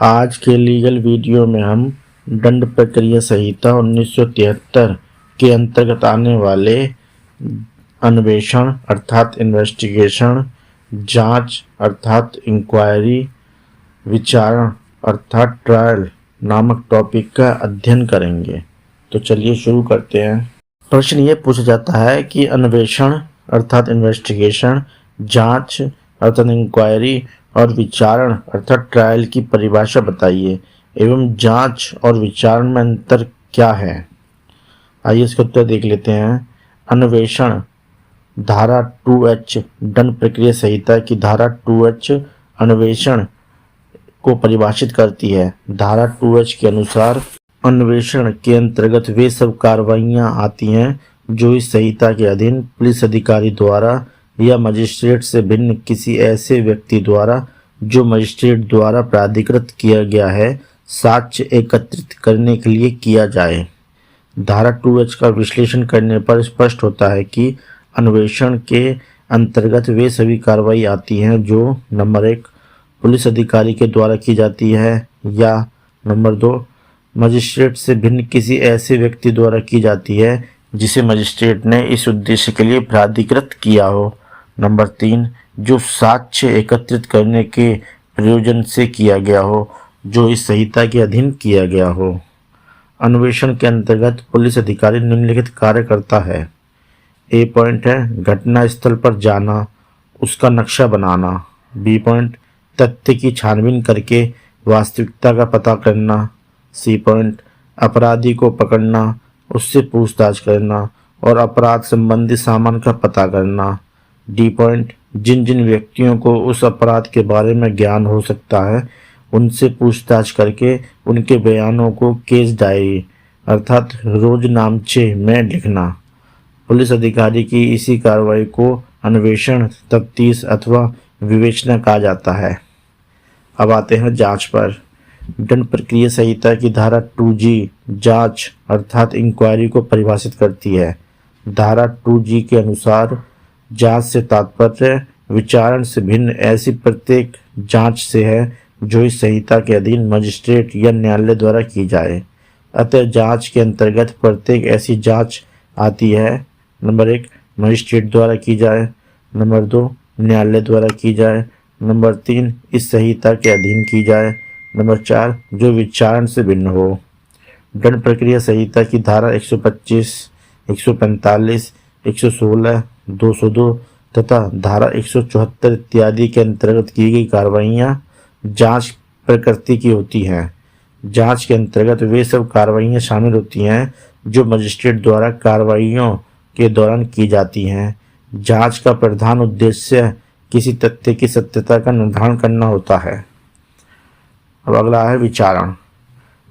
आज के legal video में हम दंड प्रक्रिया संहिता 1973 के अंतर्गत आने वाले अन्वेषण अर्थात इन्वेस्टिगेशन, जांच अर्थात इंक्वायरी, विचारण अर्थात ट्रायल नामक टॉपिक का अध्ययन करेंगे। तो चलिए शुरू करते हैं। प्रश्न ये पूछा जाता है कि अन्वेषण अर्थात इन्वेस्टिगेशन, जांच अर्थात इंक्वायरी और विचारण अर्थात ट्रायल की परिभाषा बताइए एवं जांच और विचारण में अंतर क्या है। आइए इसका उत्तर देख लेते हैं। अन्वेषण धारा 2H दंड प्रक्रिया संहिता की धारा 2H अन्वेषण को परिभाषित करती है। धारा 2H के अनुसार अन्वेषण के अंतर्गत वे सब कार्रवाइयां आती हैं जो इस संहिता के अधीन पुलिस अधिकारी द्वारा या मजिस्ट्रेट से भिन्न किसी ऐसे व्यक्ति द्वारा जो मजिस्ट्रेट द्वारा प्राधिकृत किया गया है साक्ष्य एकत्रित करने के लिए किया जाए। धारा 2H का विश्लेषण करने पर स्पष्ट होता है कि अन्वेषण के अंतर्गत वे सभी कार्रवाई आती हैं जो नंबर 1 पुलिस अधिकारी के द्वारा की जाती है या नंबर 2 मजिस्ट्रेट से भिन्न किसी ऐसे व्यक्ति द्वारा की जाती है जिसे मजिस्ट्रेट ने इस उद्देश्य के लिए प्राधिकृत किया हो। नंबर 3 जो साक्ष्य एकत्रित करने के प्रयोजन से किया गया हो जो इस संहिता के अधीन किया गया हो। अन्वेषण के अंतर्गत पुलिस अधिकारी निम्नलिखित कार्य करता है। ए पॉइंट है घटना स्थल पर जाना, उसका नक्शा बनाना। बी पॉइंट तथ्य की छानबीन करके वास्तविकता का पता करना। सी पॉइंट अपराधी को पकड़ना, उससे पूछताछ करना और अपराध संबंधी सामान का पता करना। डी पॉइंट जिन जिन व्यक्तियों को उस अपराध के बारे में ज्ञान हो सकता है उनसे पूछताछ करके उनके बयानों को केस डायरी अर्थात रोजनामचे में लिखना। पुलिस अधिकारी की इसी कार्रवाई को अन्वेषण, तफ्तीश अथवा विवेचना कहा जाता है। अब आते हैं जांच पर। दंड प्रक्रिया संहिता की धारा 2G जांच अर्थात इंक्वायरी को परिभाषित करती है। धारा 2G के अनुसार जांच से तात्पर्य विचारण से भिन्न ऐसी प्रत्येक जांच से है जो इस संहिता के अधीन मजिस्ट्रेट या न्यायालय द्वारा की जाए। अतः जांच के अंतर्गत प्रत्येक ऐसी जांच आती है। नंबर 1 मजिस्ट्रेट द्वारा की जाए, नंबर 2 न्यायालय द्वारा की जाए, नंबर 3 इस संहिता के अधीन की जाए, नंबर 4 जो विचारण से भिन्न हो। दंड प्रक्रिया संहिता की धारा 125, 145, 116, 202 तथा धारा 174 इत्यादि के अंतर्गत की गई कार्रवाइयाँ जांच प्रकृति की होती हैं। जांच के अंतर्गत वे सब कार्रवाइयाँ शामिल होती हैं जो मजिस्ट्रेट द्वारा कार्रवाइयों के दौरान की जाती हैं। जांच का प्रधान उद्देश्य किसी तथ्य की सत्यता का निर्धारण करना होता है। अब अगला है विचारण।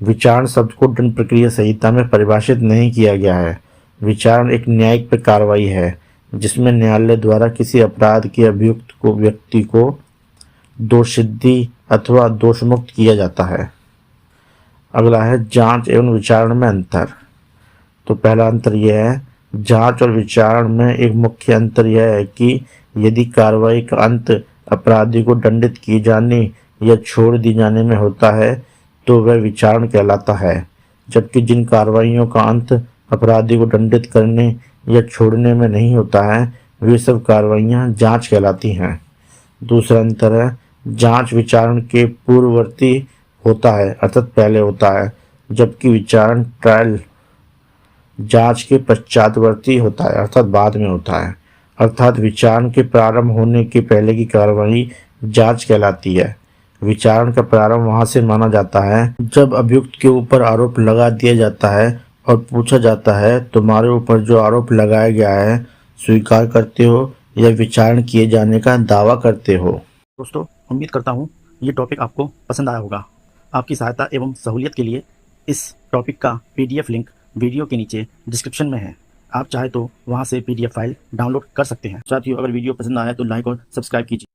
विचारण शब्द को दंड प्रक्रिया संहिता में परिभाषित नहीं किया गया है। विचारण एक न्यायिक कार्रवाई है जिसमें न्यायालय द्वारा किसी अपराध के अभियुक्त को व्यक्ति को दोषसिद्धि अथवा दोषमुक्त किया जाता है। अगला है जांच एवं विचारण में अंतर। तो पहला अंतर यह है, जांच और विचारण में एक मुख्य अंतर यह है कि यदि कार्रवाई का अंत अपराधी को दंडित किए जाने या छोड़ दी जाने में होता है तो वह विचारण कहलाता है, जबकि जिन कार्रवाइयों का अंत अपराधी को दंडित करने या छोड़ने में नहीं होता है वे सब कार्रवाइयाँ जांच कहलाती हैं। दूसरा अंतर है, जांच विचारण के पूर्ववर्ती होता है अर्थात पहले होता है, जबकि विचारण ट्रायल जांच के पश्चातवर्ती होता है अर्थात बाद में होता है। अर्थात विचारण के प्रारंभ होने के पहले की कार्रवाई जांच कहलाती है। विचारण का प्रारंभ वहां से माना जाता है जब अभियुक्त के ऊपर आरोप लगा दिया जाता है और पूछा जाता है तुम्हारे ऊपर जो आरोप लगाया गया है स्वीकार करते हो या विचारण किए जाने का दावा करते हो। दोस्तों, उम्मीद करता हूँ ये टॉपिक आपको पसंद आया होगा। आपकी सहायता एवं सहूलियत के लिए इस टॉपिक का PDF लिंक वीडियो के नीचे डिस्क्रिप्शन में है। आप चाहे तो वहाँ से PDF फाइल डाउनलोड कर सकते हैं। साथियों, अगर वीडियो पसंद आया तो लाइक और सब्सक्राइब कीजिए।